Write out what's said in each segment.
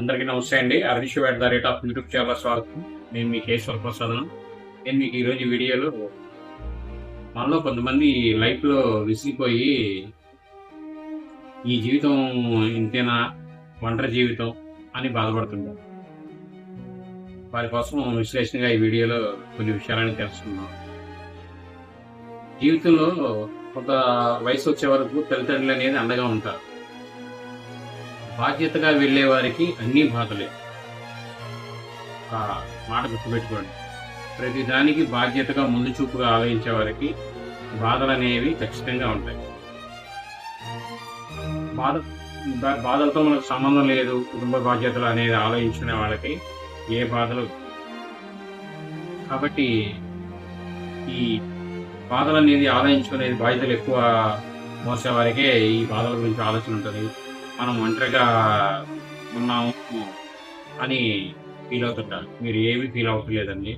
అందరికీ నమస్తే అండి. Harish at the rate of YouTube channel స్వాగతం. నేను మీ కేశవ ప్రసాదం. నేను మీకు ఈరోజు ఈ వీడియోలో మనలో కొంతమంది లైఫ్‌లో విసిగిపోయి ఈ జీవితం ఇంతేనా, ఒంటరి జీవితం అని బాధపడుతుంటారు. వారి కోసం విశ్లేషణగా ఈ వీడియోలో కొన్ని విషయాలను తెలుసుకుందాం. జీవితంలో కొంత వయసు వచ్చే వరకు తల్లిదండ్రులు అనేది అండగా ఉంటారు. బాధ్యతగా వెళ్ళే వారికి అన్ని బాధలే. ఒక మాట గుర్తుపెట్టుకోండి. ప్రతి దానికి బాధ్యతగా ముందు చూపుగా ఆలోచించే వారికి బాధలనేవి ఖచ్చితంగా ఉంటాయి. బాధ బాధలతో మనకు సంబంధం లేదు, కుటుంబ బాధ్యతలు అనేది ఆలోచించుకునే వాళ్ళకి ఏ బాధలు. కాబట్టి ఈ బాధలనేది ఆలోచించుకునేది బాధ్యతలు ఎక్కువ మోసేవారికే ఈ బాధల గురించి ఆలోచన ఉంటుంది. మనం ఒంటరిగా ఉన్నాము అని ఫీల్ అవుతుంటారు. మీరు ఏమీ ఫీల్ అవ్వట్లేదండి.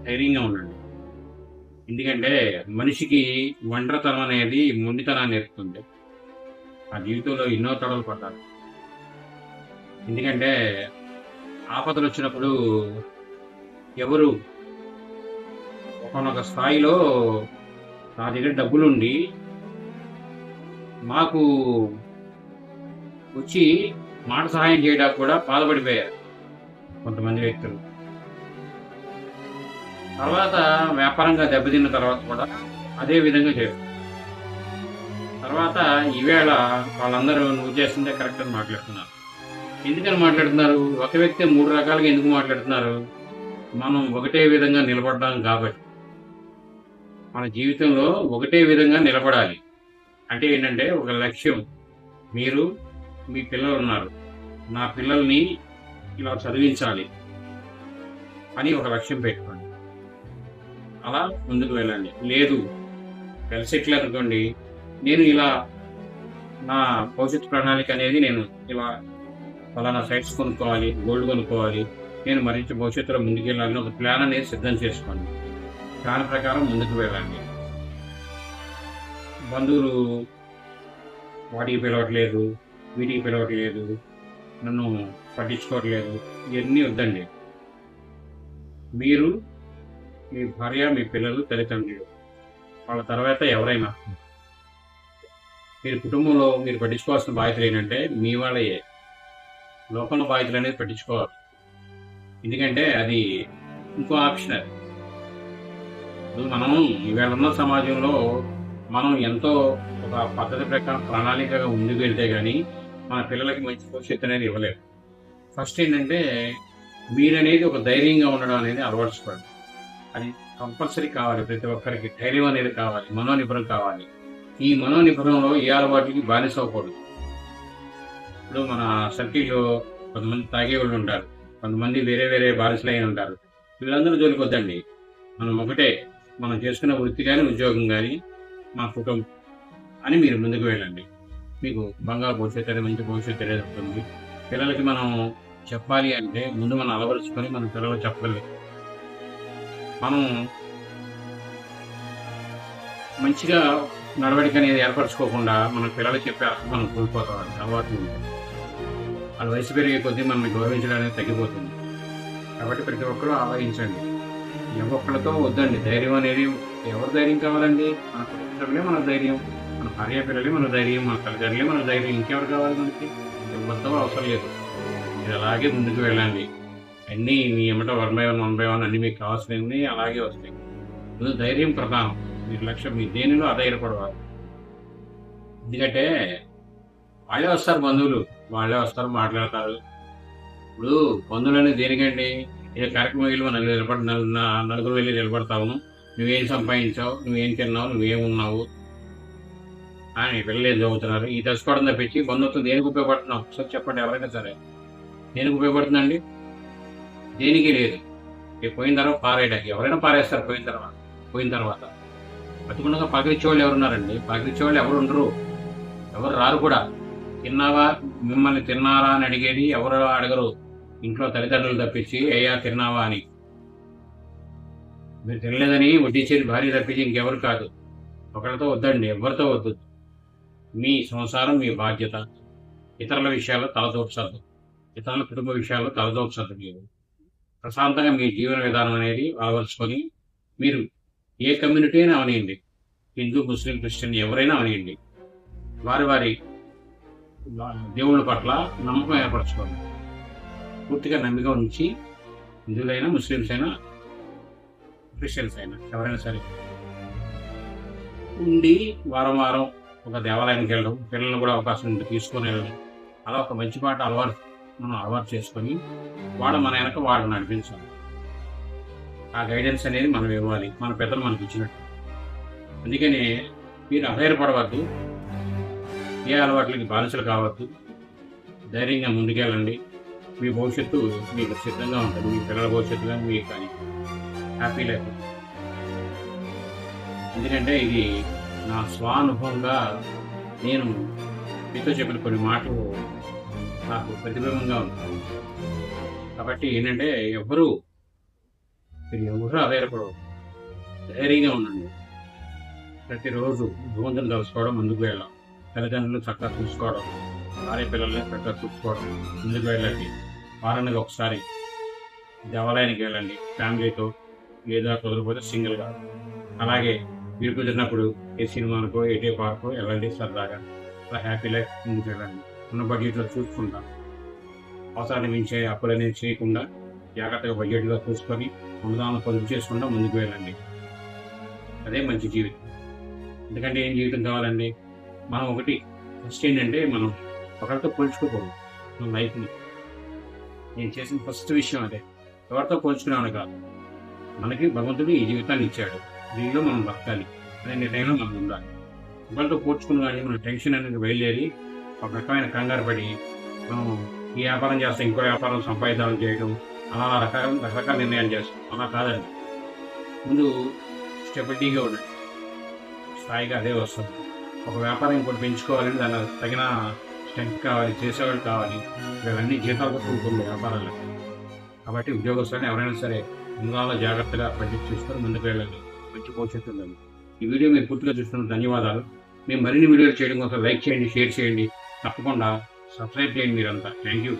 ధైర్యంగా ఉండండి. ఎందుకంటే మనిషికి ఒంటరితనం అనేది మొండితనాన్ని నేర్పుతుంది. ఆ జీవితంలో ఎన్నో తడవలు పడ్డారు. ఎందుకంటే ఆపదలు వచ్చినప్పుడు ఎవరు ఒకానొక స్థాయిలో నా దగ్గర డబ్బులుండి మాకు వచ్చి మాట సహాయం చేయడానికి కూడా బాధపడిపోయారు కొంతమంది వ్యక్తులు. తర్వాత వ్యాపారంగా దెబ్బతిన్న తర్వాత కూడా అదే విధంగా చేస్తారు. తర్వాత ఈవేళ వాళ్ళందరూ నువ్వు చేస్తుందే కరెక్ట్ అని మాట్లాడుతున్నారు. ఎందుకని మాట్లాడుతున్నారు? ఒక వ్యక్తి 3 రకాలుగా ఎందుకు మాట్లాడుతున్నారు? మనం ఒకటే విధంగా నిలబడ్డాం కాబట్టి. మన జీవితంలో ఒకటే విధంగా నిలబడాలి. అంటే ఏంటంటే ఒక లక్ష్యం. మీరు, మీ పిల్లలు ఉన్నారు. నా పిల్లల్ని ఇలా చదివించాలి అని ఒక లక్ష్యం పెట్టుకోండి. అలా ముందుకు వెళ్ళండి. లేదు వెల్ సెటిల్ అనుకోండి, నేను ఇలా నా భవిష్యత్తు ప్రణాళిక అనేది నేను ఇలా ఫలానా సైట్స్ కొనుక్కోవాలి, గోల్డ్ కొనుక్కోవాలి, నేను మరింత భవిష్యత్తులో ముందుకెళ్ళాలని ఒక ప్లాన్ అనేది సిద్ధం చేసుకోండి. ప్లాన్ ప్రకారం ముందుకు వెళ్ళండి. బంధువులు వాటికి పిలవట్లేదు, వీటికి పిలవట్లేదు, నన్ను పట్టించుకోవట్లేదు, ఇవన్నీ వద్దండి. మీరు, మీ భార్య, మీ పిల్లలు, తల్లిదండ్రులు, వాళ్ళ తర్వాత ఎవరైనా మీరు కుటుంబంలో మీరు పట్టించుకోవాల్సిన బాధ్యతలు ఏంటంటే మీ వాళ్ళయే. లోకంలో బాధ్యతలు అనేది పట్టించుకోవాలి. ఎందుకంటే అది ఇంకో ఆప్షన్. అది మనం ఈవేళ ఉన్న సమాజంలో మనం ఎంతో ఒక పద్ధతి ప్రకారం ప్రణాళికగా ముందుకు వెళ్తే కానీ మన పిల్లలకి మంచి భవిష్యత్తు అనేది ఇవ్వలేరు. ఫస్ట్ ఏంటంటే మీరనేది ఒక ధైర్యంగా ఉండడం అనేది అలవర్చుకోండి. అది కంపల్సరీ కావాలి. ప్రతి ఒక్కరికి ధైర్యం అనేది కావాలి, మనోనిబ్బరం కావాలి. ఈ మనోనిబ్బరంలో ఏ అలవాటుకి బానిస అవ్వకూడదు. ఇప్పుడు మన సర్కిల్లో కొంతమంది తాగేవాళ్ళు ఉంటారు, కొంతమంది వేరే వేరే బానిసలు అయిన ఉంటారు. వీళ్ళందరూ జోలికి వద్దండి. మనం ఒకటే, మనం చేసుకున్న వృత్తి కానీ ఉద్యోగం కానీ మా కుటుంబం అని మీరు ముందుకు వెళ్ళండి. మీకు బంగారు భవిష్యత్తు అనేది మంచి భవిష్యత్తు అనేది ఉంటుంది. పిల్లలకి మనం చెప్పాలి అంటే ముందు మనం అలవరుచుకొని మన పిల్లలకు చెప్పగలం. మనం మంచిగా నడవడిక అనేది ఏర్పరచుకోకుండా మన పిల్లలకి చెప్పే అర్థం మనం కోల్పోతామండి. అలవాటు వాళ్ళ వయసు పెరిగే కొద్దీ మనల్ని గౌరవించడం అనేది తగ్గిపోతుంది. కాబట్టి ప్రతి ఒక్కరూ ఆలోచించండి. ఎవరితో వద్దండి. ధైర్యం అనేది ఎవరు ధైర్యం కావాలండి? మన కుటుంబీకులే మన ధైర్యం, మన భార్య పిల్లలే మన ధైర్యం, మన తల్లిదండ్రులే మన ధైర్యం. ఇంకెవరు కావాలి మనకి? ఎవరితో అవసరం లేదు. మీరు అలాగే ముందుకు వెళ్ళండి. అన్నీ మీ ఎమ్మట 1/1 అన్నీ మీకు కావాల్సినవి అలాగే వస్తాయి. ముందు ధైర్యం ప్రధానం. మీరు లక్ష్యం మీ దేనిలో అధైర్యపడవాలి. ఎందుకంటే వాళ్ళే వస్తారు బంధువులు, వాళ్ళే వస్తారు మాట్లాడతారు. ఇప్పుడు బంధువులు అనేది దేనికండి? ఏ కార్యక్రమం వెళ్ళి మనం నలుగురు వెళ్ళి నిలబడతాము. నువ్వేం సంపాదించావు, నువ్వేం తిన్నావు, నువ్వేమున్నావు అని పిల్లలు ఏం చదువుతున్నారు ఈ తెలుసుకోవడం తప్పించి బంధుత్వం దేనికి ఉపయోగపడుతున్నావు ఒకసారి చెప్పండి. ఎవరైనా సరే దేనికి ఉపయోగపడుతుందండి? దేనికి లేదు. పోయిన తర్వాత పారేయడానికి ఎవరైనా పారేస్తారు. పోయిన తర్వాత బతుకుండగా పలకరించేవాళ్ళు ఎవరున్నారండి? పలకరించేవాళ్ళు ఎవరు ఉండరు, ఎవరు రారు కూడా. తిన్నావా, మిమ్మల్ని తిన్నారా అని అడిగేది ఎవరు అడగరు. ఇంట్లో తల్లిదండ్రులు తప్పించి అయ్యా తిన్నావా అని. మీరు తినలేదని వడ్డించేది భార్య తప్పించి ఇంకెవరు కాదు. ఒకరితో వద్దండి, ఎవరితో వద్దు. మీ సంసారం మీ బాధ్యత. ఇతరుల విషయాల్లో తలదూర్చద్దు. ఇతరుల కుటుంబ విషయాల్లో తలదూర్చొద్దు. మీరు ప్రశాంతంగా మీ జీవన విధానం అనేది అలవరుచుకొని మీరు ఏ కమ్యూనిటీ అయినా అవనియండి, హిందూ, ముస్లిం, క్రిస్టియన్ ఎవరైనా అవనియండి, వారి వారి దేవుళ్ళ పట్ల నమ్మకం ఏర్పరచుకోండి. పూర్తిగా నమ్మిక ఉంచి హిందువులైనా, ముస్లిమ్స్ అయినా, క్రిస్టియన్స్ అయినా ఎవరైనా సరే ఉండి వారం వారం ఒక దేవాలయానికి వెళ్ళడం, పిల్లలను కూడా అవకాశం తీసుకొని వెళ్ళడం, అలా ఒక మంచి మాట మనం అలవాటు చేసుకొని మన వెనక వాళ్ళు నడిపించాలి. ఆ గైడెన్స్ అనేది మనం ఇవ్వాలి, మన పెద్దలు మనకి ఇచ్చినట్టు. అందుకని మీరు అధైర్యపడవద్దు, ఏ అలవాట్లకి బానిసలు కావద్దు, ధైర్యంగా ముందుకెళ్ళండి. మీ భవిష్యత్తు మీకు సిద్ధంగా ఉంటుంది, మీ పిల్లల భవిష్యత్తు కానీ మీకు కానీ హ్యాపీ లైఫ్. ఎందుకంటే ఇది నా స్వానుభవంగా నేను మీతో చెప్పిన కొన్ని మాటలు నాకు ప్రతిబింబంగా ఉంటుంది. కాబట్టి ఏంటంటే మీరు ఎవరు అధైర్యపడవు, ధైర్యంగా ఉండండి. ప్రతిరోజు భగవంతుని కలుసుకోవడం, ముందుకు వెళ్ళాం. తల్లిదండ్రులు చక్కగా చూసుకోవడం, భార్య పిల్లల్ని చక్కగా చూసుకోవడం, ముందుకు వెళ్ళండి. వారానికి ఒకసారి దేవాలయానికి వెళ్ళండి ఫ్యామిలీతో, లేదా కుదరకపోతే సింగిల్గా. అలాగే మీరు కుదిరినప్పుడు ఏ సినిమాలకో, ఏటే పార్కో వెళ్ళండి సరదాగా. అలా హ్యాపీ లైఫ్ ముందుకు వెళ్ళండి. ఉన్న బడ్జెట్లో చూసుకుంటాం, అవసరాన్ని మించే అప్పులు అనేది చేయకుండా జాగ్రత్తగా బడ్జెట్గా చూసుకొని అనుదానం పొదుపు చేసుకుంటా ముందుకు వెళ్ళండి. అదే మంచి జీవితం. ఎందుకంటే ఏం జీవితం కావాలండి? మనం ఒకటి ఫస్ట్ ఏంటంటే మనం ఒకరితో పోల్చుకోకూడదు. మన లైఫ్ని నేను చేసిన ఫస్ట్ విషయం అదే. ఎవరితో పోల్చుకున్నాను కాదు, మనకి భగవంతుడు ఈ జీవితాన్ని ఇచ్చాడు, దీనిలో మనం బతకాలి అనే నిర్ణయంలో మనం ఉండాలి. ఒకరితో పోల్చుకున్న కానీ మన టెన్షన్ అనేది బయలుదేరి ఒక రకమైన కంగారు పడి మనం ఈ వ్యాపారం చేస్తే ఇంకో వ్యాపారం సంపాదించాలని చేయడం, అలా రకరకాల నిర్ణయాలు చేస్తాం. అలా కాదండి. ముందు స్టెబిలిటీగా ఉండండి, స్థాయిగా అదే వస్తుంది. ఒక వ్యాపారం ఇంకోటి పెంచుకోవాలని దాని తగిన స్ట్రెంత్ కావాలి, చేసేవాళ్ళు కావాలి. ఇవన్నీ జీతాలతో కూడుకున్న వ్యాపారాలు. కాబట్టి ఉద్యోగస్తులను ఎవరైనా సరే ముందుగా జాగ్రత్తగా బడ్జెట్ చూసుకొని ముందుకు వెళ్ళండి, మంచి భవిష్యత్తు ఉందండి. ఈ వీడియో మీరు పూర్తిగా చూస్తున్నందుకు ధన్యవాదాలు. మేము మరిన్ని వీడియోలు చేయడం కోసం లైక్ చేయండి, షేర్ చేయండి, తప్పకుండా సబ్స్క్రైబ్ చేయండి మీరంతా. Thank you.